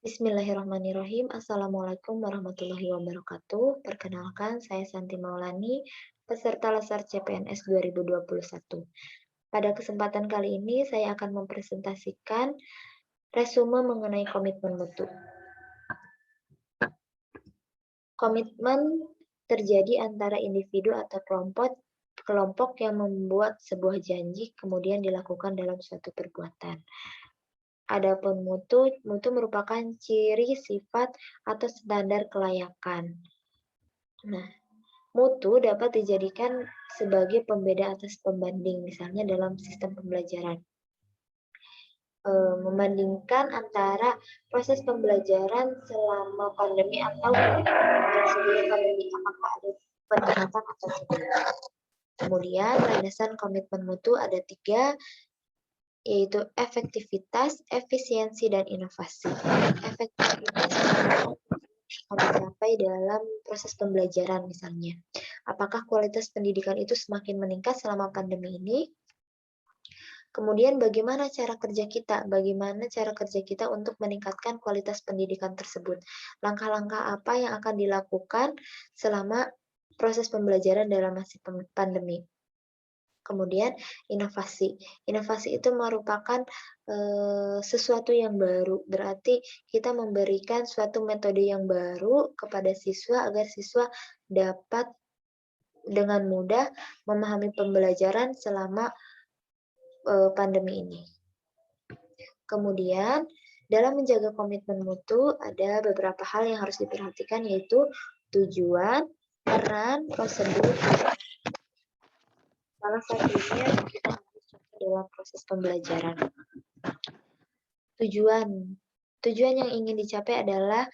Bismillahirrahmanirrahim. Assalamualaikum warahmatullahi wabarakatuh. Perkenalkan, saya Santi Maulani, peserta Lesar CPNS 2021. Pada kesempatan kali ini, saya akan mempresentasikan resume mengenai komitmen mutu. Komitmen terjadi antara individu atau kelompok yang membuat sebuah janji kemudian dilakukan dalam suatu perbuatan. Adapun mutu merupakan ciri, sifat, atau standar kelayakan. Nah, mutu dapat dijadikan sebagai pembeda atas pembanding, misalnya dalam sistem pembelajaran. Membandingkan antara proses pembelajaran selama pandemi atau sebelum pandemi, apakah ada peningkatan atau tidak. Kemudian, landasan komitmen mutu ada 3, yaitu efektivitas, efisiensi, dan inovasi. Efektivitas akan dicapai dalam proses pembelajaran misalnya. Apakah kualitas pendidikan itu semakin meningkat selama pandemi ini? Kemudian bagaimana cara kerja kita? Bagaimana cara kerja kita untuk meningkatkan kualitas pendidikan tersebut? Langkah-langkah apa yang akan dilakukan selama proses pembelajaran dalam masa pandemi? Kemudian inovasi. Inovasi itu merupakan sesuatu yang baru. Berarti kita memberikan suatu metode yang baru kepada siswa agar siswa dapat dengan mudah memahami pembelajaran selama pandemi ini. Kemudian dalam menjaga komitmen mutu ada beberapa hal yang harus diperhatikan, yaitu tujuan, peran, prosedur. Salah satunya kita harus contoh dalam proses pembelajaran. Tujuan yang ingin dicapai adalah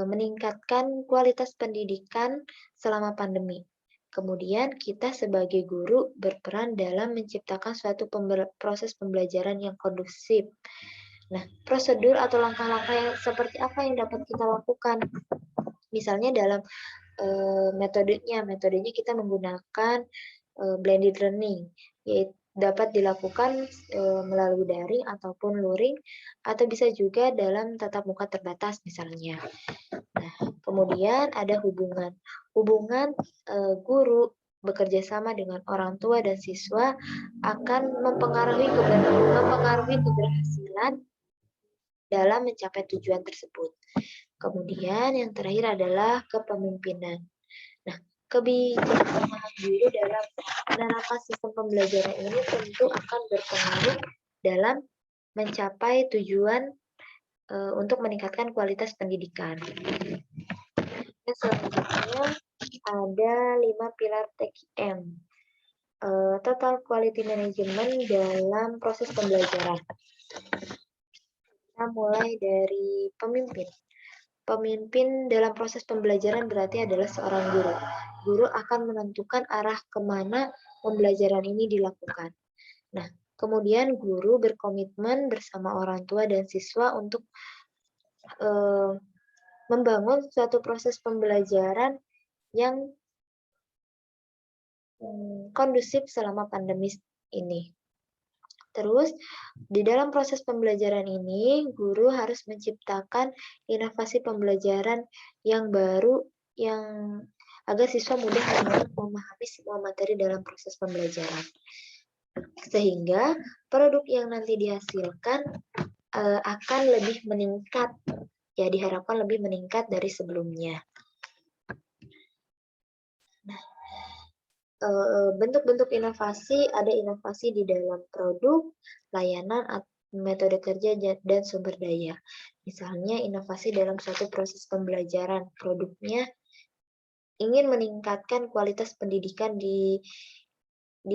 meningkatkan kualitas pendidikan selama pandemi. Kemudian kita sebagai guru berperan dalam menciptakan suatu proses pembelajaran yang kondusif. Nah, prosedur atau langkah-langkah yang seperti apa yang dapat kita lakukan? Misalnya dalam metodenya kita menggunakan blended learning, yaitu dapat dilakukan melalui daring ataupun luring, atau bisa juga dalam tatap muka terbatas misalnya. Nah, kemudian ada hubungan guru bekerja sama dengan orang tua dan siswa akan mempengaruhi keberhasilan dalam mencapai tujuan tersebut. Kemudian yang terakhir adalah kepemimpinan. Nah, kebijaksanaan guru dalam menerapkan sistem pembelajaran ini tentu akan berpengaruh dalam mencapai tujuan untuk meningkatkan kualitas pendidikan. Dan selanjutnya ada 5 pilar TQM. Total Quality Management dalam proses pembelajaran. Kita mulai dari pemimpin. Pemimpin dalam proses pembelajaran berarti adalah seorang guru. Guru akan menentukan arah kemana pembelajaran ini dilakukan. Nah, kemudian guru berkomitmen bersama orang tua dan siswa untuk membangun suatu proses pembelajaran yang kondusif selama pandemi ini. Terus, di dalam proses pembelajaran ini, guru harus menciptakan inovasi pembelajaran yang baru agar siswa mudah memahami semua materi dalam proses pembelajaran. Sehingga produk yang nanti dihasilkan akan lebih meningkat. Ya, diharapkan lebih meningkat dari sebelumnya. Nah, bentuk-bentuk inovasi, ada inovasi di dalam produk, layanan, metode kerja, dan sumber daya. Misalnya inovasi dalam suatu proses pembelajaran, produknya ingin meningkatkan kualitas pendidikan di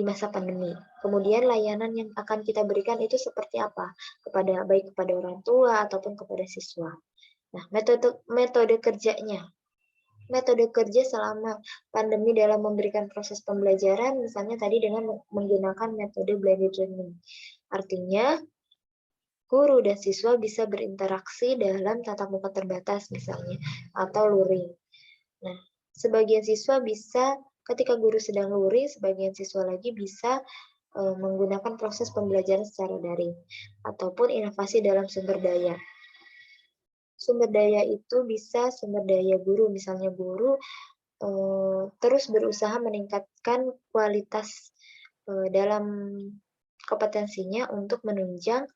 masa pandemi. Kemudian layanan yang akan kita berikan itu seperti apa? Baik kepada orang tua ataupun kepada siswa. Nah, metode kerjanya. Metode kerja selama pandemi dalam memberikan proses pembelajaran, misalnya tadi dengan menggunakan metode blended learning. Artinya, guru dan siswa bisa berinteraksi dalam tatap muka terbatas misalnya, atau luring. Nah, sebagian siswa bisa, ketika guru sedang luring, sebagian siswa lagi bisa menggunakan proses pembelajaran secara daring, ataupun inovasi dalam sumber daya. sumber daya itu bisa sumber daya guru, misalnya guru terus berusaha meningkatkan kualitas dalam kompetensinya untuk menunjang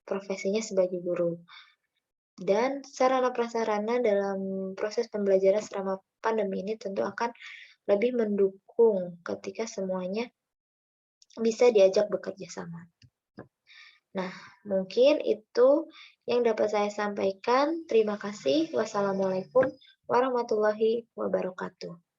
profesinya sebagai guru. Dan sarana prasarana dalam proses pembelajaran selama pandemi ini tentu akan lebih mendukung ketika semuanya bisa diajak bekerja sama. Nah, mungkin itu yang dapat saya sampaikan. Terima kasih. Wassalamualaikum warahmatullahi wabarakatuh.